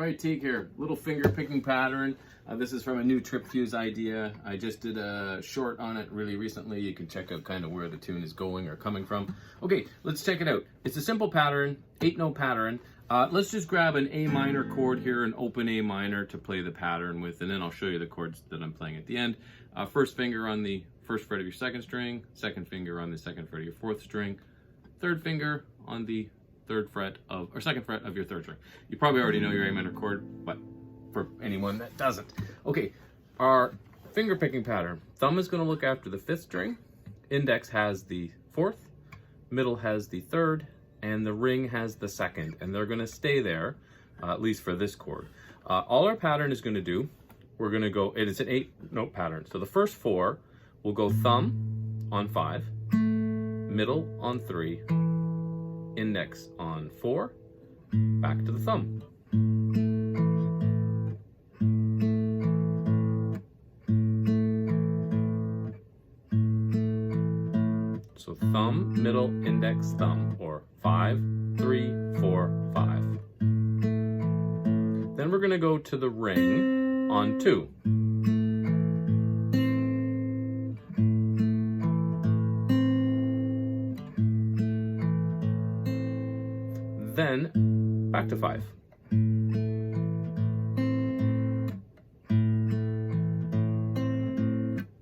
Alright, Teague here. Little finger picking pattern. This is from a new trip fuse idea. I just did a short on it really recently. You can check out kind of where the tune is going or coming from. Okay, let's check it out. It's a simple pattern, 8-note pattern. Let's just grab an A minor chord here, an open A minor to play the pattern with, and then I'll show you the chords that I'm playing at the end. First finger on the first fret of your second string, second finger on the second fret of your fourth string, third finger on the second fret of your third string. You probably already know your A minor chord, but for anyone that doesn't. Okay, our finger picking pattern. Thumb is going to look after the fifth string, index has the fourth, middle has the third, and the ring has the second, and they're going to stay there, at least for this chord. All our pattern is going to do, we're going to go, it's an 8-note pattern. So the first four will go thumb on 5, middle on 3, index on 4, back to the thumb. So thumb, middle, index, thumb, or 5, 3, 4, 5. Then we're going to go to the ring on 2. Then back to 5.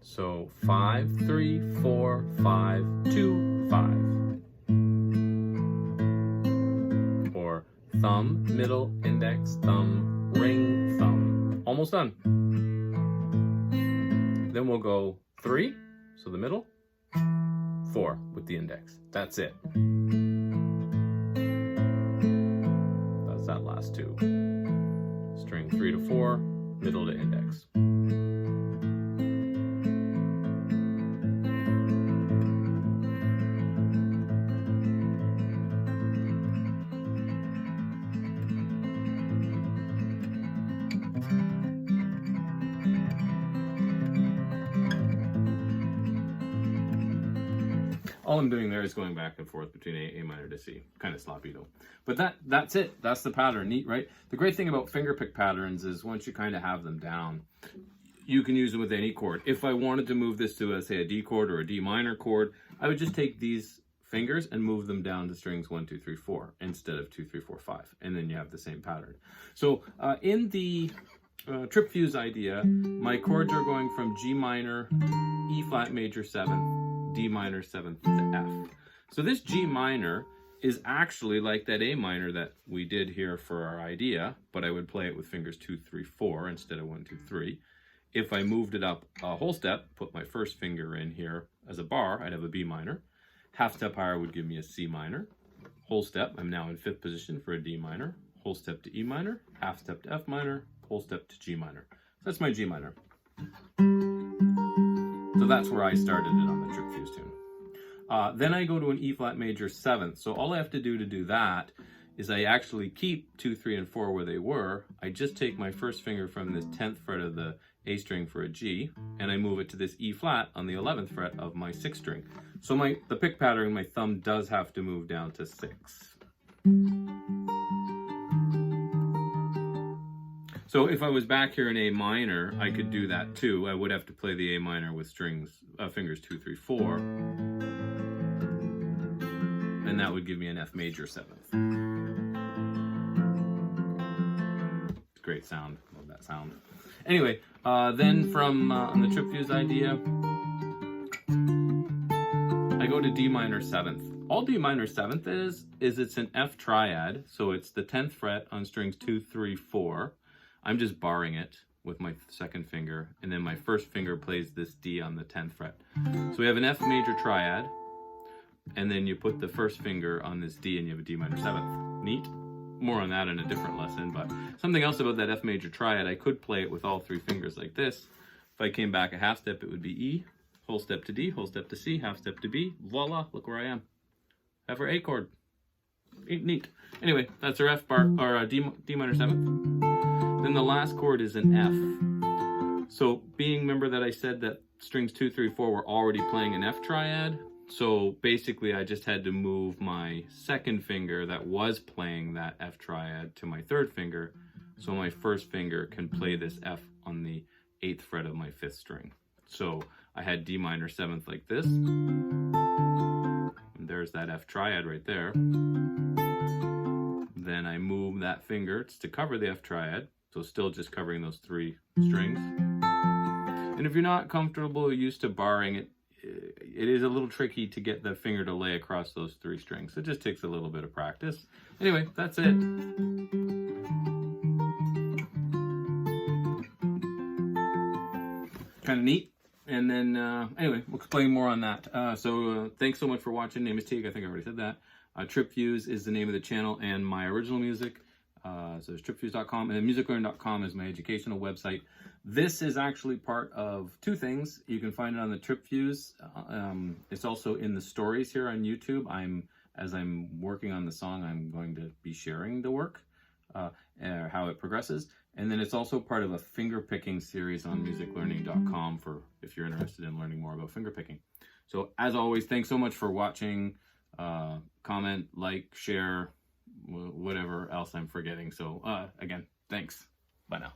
So 5, 3, 4, 5, 2, 5. Or thumb, middle, index, thumb, ring, thumb. Almost done. Then we'll go 3, so the middle, 4 with the index. That's it. That's that last 2. String 3 to 4, middle to index. All I'm doing there is going back and forth between A minor to C. Kind of sloppy though. But that's it. That's the pattern. Neat, right? The great thing about finger pick patterns is once you kind of have them down, you can use them with any chord. If I wanted to move this to, say, a D chord or a D minor chord, I would just take these fingers and move them down to strings 1, 2, 3, 4 instead of 2, 3, 4, 5. And then you have the same pattern. So in the trip fuse idea, my chords are going from G minor, E flat major 7th, D minor 7th to F. So this G minor is actually like that A minor that we did here for our idea, but I would play it with fingers 2, 3, 4 instead of 1, 2, 3. If I moved it up a whole step, put my first finger in here as a bar, I'd have a B minor. Half step higher would give me a C minor. Whole step, I'm now in 5th position for a D minor. Whole step to E minor, half step to F minor, whole step to G minor. So that's my G minor. So that's where I started it on the trip fuse tune. Then I go to an E flat major 7th. So all I have to do that is I actually keep 2, 3, and 4 where they were. I just take my first finger from this 10th fret of the A string for a G, and I move it to this E flat on the 11th fret of my 6th string. So the pick pattern, my thumb does have to move down to 6. So if I was back here in A minor, I could do that too. I would have to play the A minor with fingers 2, 3, 4. And that would give me an F major 7th. Great sound, love that sound. Anyway, then from on the trip fuse idea, I go to D minor 7th. All D minor 7th is it's an F triad, so it's the 10th fret on strings 2, 3, 4. I'm just barring it with my second finger, and then my first finger plays this D on the 10th fret. So we have an F major triad, and then you put the first finger on this D and you have a D minor 7th. Neat? More on that in a different lesson, but something else about that F major triad, I could play it with all 3 fingers like this. If I came back a half step, it would be E, whole step to D, whole step to C, half step to B. Voila, look where I am. F or A chord. Neat. Anyway, that's our F bar, or D minor 7th. Then the last chord is an F. So remember that I said that strings 2, 3, 4 were already playing an F triad? So basically I just had to move my second finger that was playing that F triad to my third finger. So my first finger can play this F on the 8th fret of my 5th string. So I had D minor 7th like this. And there's that F triad right there. Then I move that finger to cover the F triad. So still just covering those 3 strings. And if you're not comfortable or used to barring it, it is a little tricky to get the finger to lay across those 3 strings. It just takes a little bit of practice. Anyway, that's it. Kind of neat. And then, anyway, we'll explain more on that. Thanks so much for watching. Name is Teague. I think I already said that. Trip Fuse is the name of the channel and my original music. So it's tripfuse.com, and then musiclearn.com is my educational website. This is actually part of 2 things. You can find it on the Trip Fuse. It's also in the stories here on YouTube. As I'm working on the song, I'm going to be sharing the work, how it progresses. And then it's also part of a fingerpicking series on musiclearning.com for if you're interested in learning more about fingerpicking. So as always, thanks so much for watching. Comment, like, share, whatever else I'm forgetting. So again, thanks. Bye now.